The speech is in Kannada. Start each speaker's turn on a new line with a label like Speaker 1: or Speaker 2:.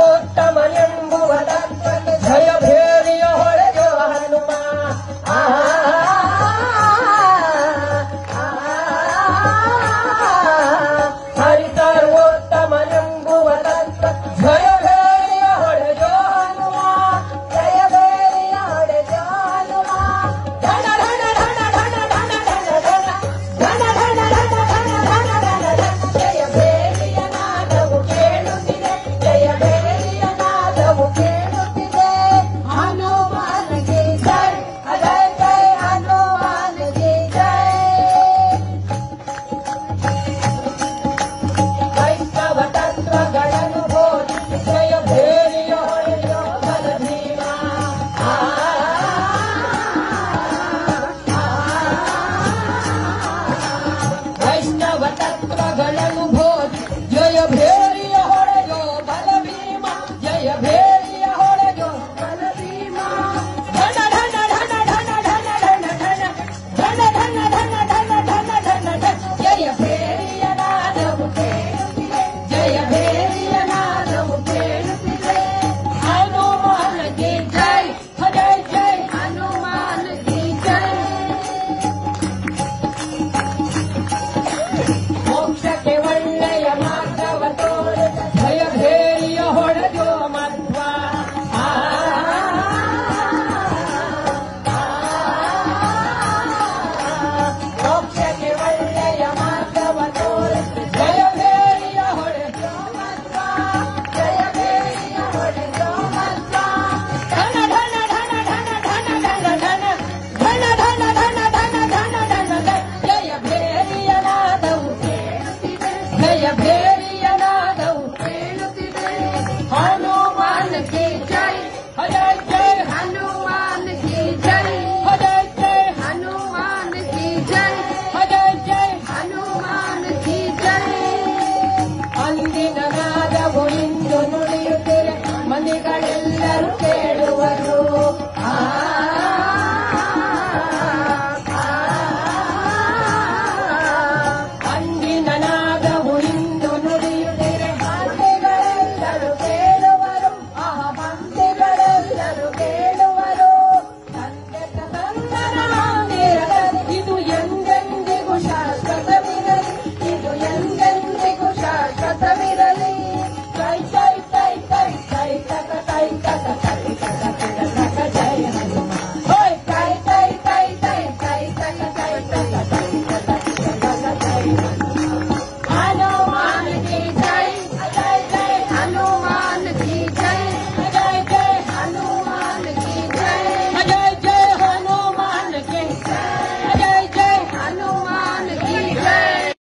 Speaker 1: ಸರ್ವೋತ್ತಮನೆಂಬುವ ಜಯ ಭೇರಿಯ ಹೊಳೆಯೋ ಹನುಮ ಹರಿ ಸರ್ವೋತ್ತಮನೆಂಬುವ ಜಯ ಭೇರಿಯ ಹೊಳೆಯೋ ಹನುಮ ಜಯ ಭೇರಿಯ ಹೊಳೆಯೋ ಹನುಮ ಧನ ಧನ ಧನ ಧನ ಧನ ಧನ ಧನ ಧನ ಧನ ಧನ ಧನ ಧನ ಧನ ಜಯ ಭೇರಿಯ ನಾದವು ಕೇಳುತ್ತಿದೆ ಜಯ ಭೇರಿಯ ನಾದವು ಕೇಳುತ್ತಿದೆ ಹನುಮಾನಗೆ ಜೈ ಜಯ ಜಯ ಹನುಮಾನಗೆ ಜೈ ವೈಷ್ಣವ ತತ್ವಗಳನ್ನು ಬೋಧಿಸಿ ಜಯ ಭೇರಿಯ ಹೊಳೆಯೋ ಬಲ ಭೀಮ ವೈಷ್ಣವ ತತ್ವಗಳನ್ನು ಬೋಧಿಸಿ ಜಯ ಭೇರಿಯ ಹೊಳೆಯೋ ಬಲ ಭೀಮ ಜಯ ಭೇರಿಯ ಹೊಳೆಯೋ ಬಲ ಭೀಮ ಧನ ಧನ ಧನ ಧನ ಧನ ಧನ ಧನ ಧನ ಧನ ಧನ ಧನ ಧನ ಧನ ಧನ ಜಯ ಭೇರಿಯ ನಾದವು ಕೇಳುತ್ತಿದೆ ಜಯ ಭೇರಿಯ ನಾದವು ಕೇಳುತ್ತಿದೆ ಹನುಮಾನಗೆ ಜೈ ಜಯ ಜಯ ಹನುಮಾನಗೆ ಜೈ ಮೋಕ್ಷಕ್ಕೆ ಒಳ್ಳೆಯ ಮಾರ್ಗವ ತೋರು ಜಯ ಭೇರಿಯ ಹೊಡೆದೋ ಮಧ್ವ ಮೋಕ್ಷಕ್ಕೆ ಒಳ್ಳೆಯ ಮಾರ್ಗವ ತೋರು ಜಯ ಭೇರಿಯ ಹೊಡೆದೋ ಮಧ್ವ ಜಯ ಭೇರಿಯ ಹೊಡೆದೋ ಮಧ್ವ ಧನ ಧನ ಧನ ಧನ ಧನ ಧನ ಧನ ಧನ ಧನ ಧನ ಧನ ಧನ ಧನ ಧನ ಜಯ ಭೇರಿಯ ನಾದವು ಕೇಳುತ್ತಿದೆ ಜಯ ಭೇರಿಯ ನಾದವು ಕೇಳುತ್ತಿದೆ ಹನುಮಾನಗೆ ಜೈ ಜಯ ಜಯ ಹನುಮಾನಗೆ ಜೈ ಜಯ ಜಯ ಹನುಮಾನಗೆ ಜೈ ಜಯ ಜಯ ಹನುಮಾನಗೆ ಜೈ ಅಂದಿನ ನಾದವು ಇಂದು ನುಡಿಯುತ್ತಿರೆ ಮನೆಗಳೆಲ್ಲರೂ ಕೇಳುವರು ಅಂದಿನ ನಾದವು ಇಂದು ನುಡಿಯುತ್ತಿರೆ ಮಂದಿಗಳೆಲ್ಲರೂ ಕೇಳುವರು ಮಂದಿಗಳೆಲ್ಲರೂ ಕೇಳುವರು ತಂದೆ ತಂದನ ಮಂದಿರದಲ್ಲಿ ಇದು ಎಂದೆಂದಿಗೂ ಶಾಶ್ವತವಿರಲಿ ಇದು ಎಂದೆಂದಿಗೂ ಶಾಶ್ವತವಿರಲಿ